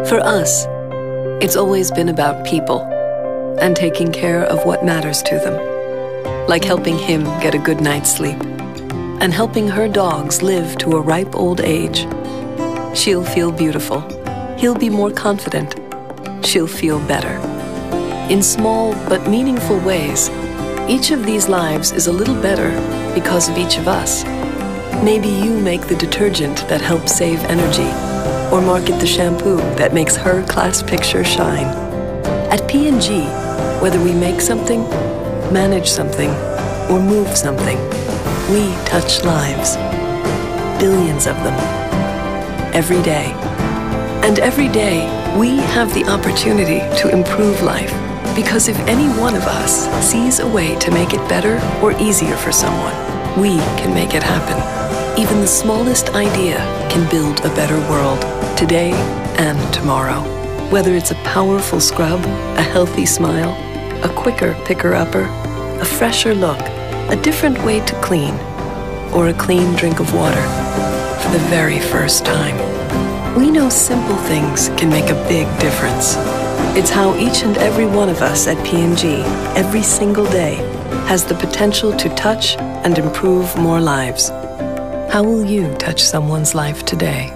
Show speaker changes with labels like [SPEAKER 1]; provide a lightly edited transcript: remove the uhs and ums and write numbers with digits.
[SPEAKER 1] For us, it's always been about people and taking care of what matters to them, like helping him get a good night's sleep and helping her dogs live to a ripe old age. She'll feel beautiful. He'll be more confident. She'll feel better. In small but meaningful ways, each of these lives is a little better because of each of us. Maybe you make the detergent that helps save energy, or market the shampoo that makes her class picture shine. At P&G, whether we make something, manage something, or move something, we touch lives. Billions of them. Every day. And every day, we have the opportunity to improve life. Because if any one of us sees a way to make it better or easier for someone, we can make it happen. Even the smallest idea can build a better world, today and tomorrow. Whether it's a powerful scrub, a healthy smile, a quicker picker-upper, a fresher look, a different way to clean, or a clean drink of water for the very first time. We know simple things can make a big difference. It's how each and every one of us at P&G, every single day, has the potential to touch and improve more lives. How will you touch someone's life today?